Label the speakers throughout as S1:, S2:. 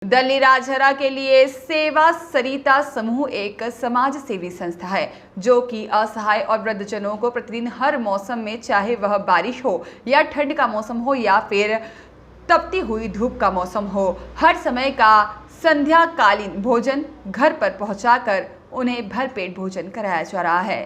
S1: दल्ली राजहरा के लिए सेवा सरिता समूह एक समाज सेवी संस्था है जो कि असहाय और वृद्धजनों को प्रतिदिन हर मौसम में, चाहे वह बारिश हो या ठंड का मौसम हो या फिर तपती हुई धूप का मौसम हो, हर समय का संध्याकालीन भोजन घर पर पहुंचाकर उन्हें भरपेट भोजन कराया जा रहा है।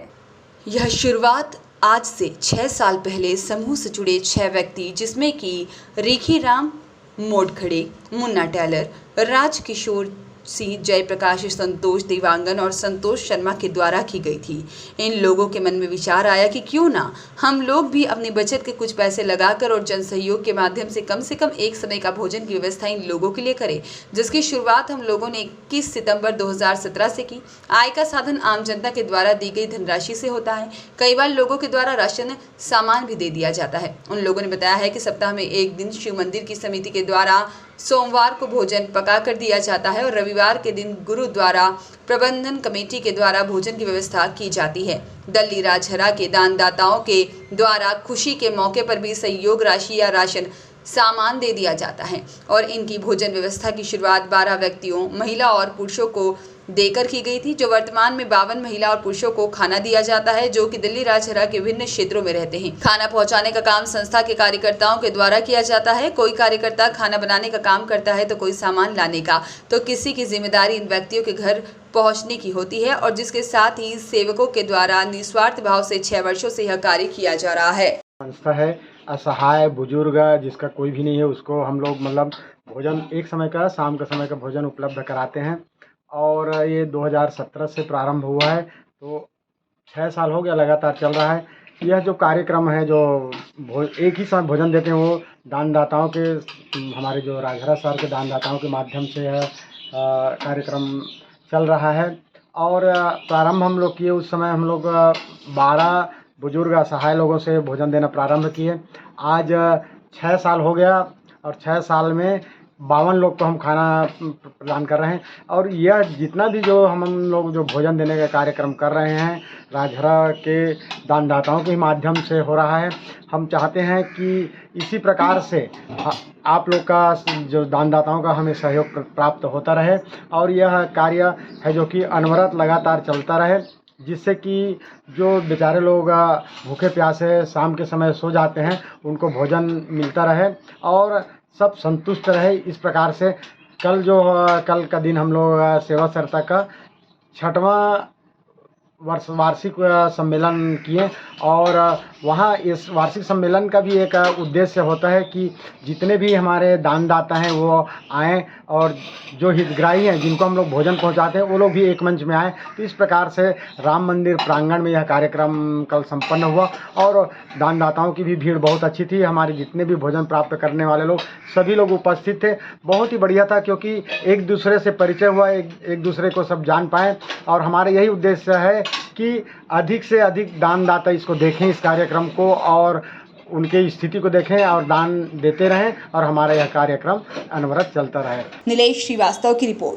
S1: यह शुरुआत आज से 6 साल पहले समूह से जुड़े 6 व्यक्ति, जिसमें कि रेखी राम मोडखड़े, मुन्ना टेलर, राजकिशोर सिंह, जयप्रकाश, संतोष देवांगन और संतोष शर्मा के द्वारा की गई थी। इन लोगों के मन में विचार आया कि क्यों ना हम लोग भी अपनी बचत के कुछ पैसे लगाकर और जन सहयोग के माध्यम से कम एक समय का भोजन की व्यवस्था इन लोगों के लिए करें, जिसकी शुरुआत हम लोगों ने 21 सितंबर 2017 से की। आय का साधन आम जनता के द्वारा दी गई धनराशि से होता है। कई बार लोगों के द्वारा राशन सामान भी दे दिया जाता है। उन लोगों ने बताया है कि सप्ताह में एक दिन शिव मंदिर की समिति के द्वारा सोमवार को भोजन पका कर दिया जाता है और रविवार के दिन गुरुद्वारा प्रबंधन कमेटी के द्वारा भोजन की व्यवस्था की जाती है। दल्ली राजहरा के दानदाताओं के द्वारा खुशी के मौके पर भी सहयोग राशि या राशन सामान दे दिया जाता है और इनकी भोजन व्यवस्था की शुरुआत 12 व्यक्तियों, महिला और पुरुषों को देकर की गई थी, जो वर्तमान में 52 महिला और पुरुषों को खाना दिया जाता है, जो कि दिल्ली राजहरा के विभिन्न क्षेत्रों में रहते हैं। खाना पहुंचाने का काम संस्था के कार्यकर्ताओं के द्वारा किया जाता है। कोई कार्यकर्ता खाना बनाने का काम करता है तो कोई सामान लाने का, तो किसी की जिम्मेदारी इन व्यक्तियों के घर पहुंचने की होती है और जिसके साथ ही सेवकों के द्वारा निस्वार्थ भाव से 6 वर्षों से यह कार्य किया जा रहा है।
S2: संस्था है असहाय बुजुर्ग जिसका कोई भी नहीं है, उसको हम लोग मतलब भोजन एक समय का, शाम का समय का भोजन उपलब्ध कराते हैं और ये 2017 से प्रारंभ हुआ है, तो 6 साल हो गया लगातार चल रहा है। यह जो कार्यक्रम है, जो एक ही समय भोजन देते हैं, वो दानदाताओं के, हमारे जो राजहरा शहर के दानदाताओं के माध्यम से यह कार्यक्रम चल रहा है। और प्रारंभ हम लोग किए, उस समय हम लोग 12 बुजुर्ग असहाय लोगों से भोजन देना प्रारंभ किए। आज 6 साल हो गया और 6 साल में 52 लोग को हम खाना प्रदान कर रहे हैं और यह जितना भी जो हम लोग जो भोजन देने का कार्यक्रम कर रहे हैं, राजहरा के दानदाताओं के माध्यम से हो रहा है। हम चाहते हैं कि इसी प्रकार से आप लोग का जो दानदाताओं का हमें सहयोग प्राप्त होता रहे और यह कार्य है जो कि अनवरत लगातार चलता रहे, जिससे कि जो बेचारे लोग भूखे प्यासे शाम के समय सो जाते हैं, उनको भोजन मिलता रहे और सब संतुष्ट रहे। इस प्रकार से कल का दिन हम लोग सेवा सरिता का 6वां वार्षिक सम्मेलन किए और वहाँ इस वार्षिक सम्मेलन का भी एक उद्देश्य होता है कि जितने भी हमारे दानदाता हैं वो आएँ और जो हितग्राही हैं, जिनको हम लोग भोजन पहुंचाते हैं, वो लोग भी एक मंच में आएँ। तो इस प्रकार से राम मंदिर प्रांगण में यह कार्यक्रम कल संपन्न हुआ और दानदाताओं की भी भीड़ बहुत अच्छी थी। हमारे जितने भी भोजन प्राप्त करने वाले लोग, सभी लोग उपस्थित थे। बहुत ही बढ़िया था, क्योंकि एक दूसरे से परिचय हुआ, एक दूसरे को सब जान पाए और हमारा यही उद्देश्य है कि अधिक से अधिक दानदाता इसको देखें, इस कार्यक्रम को, और उनके स्थिति को देखें और दान देते रहें और हमारा यह कार्यक्रम अनवरत चलता रहे।
S1: नीलेश श्रीवास्तव की रिपोर्ट।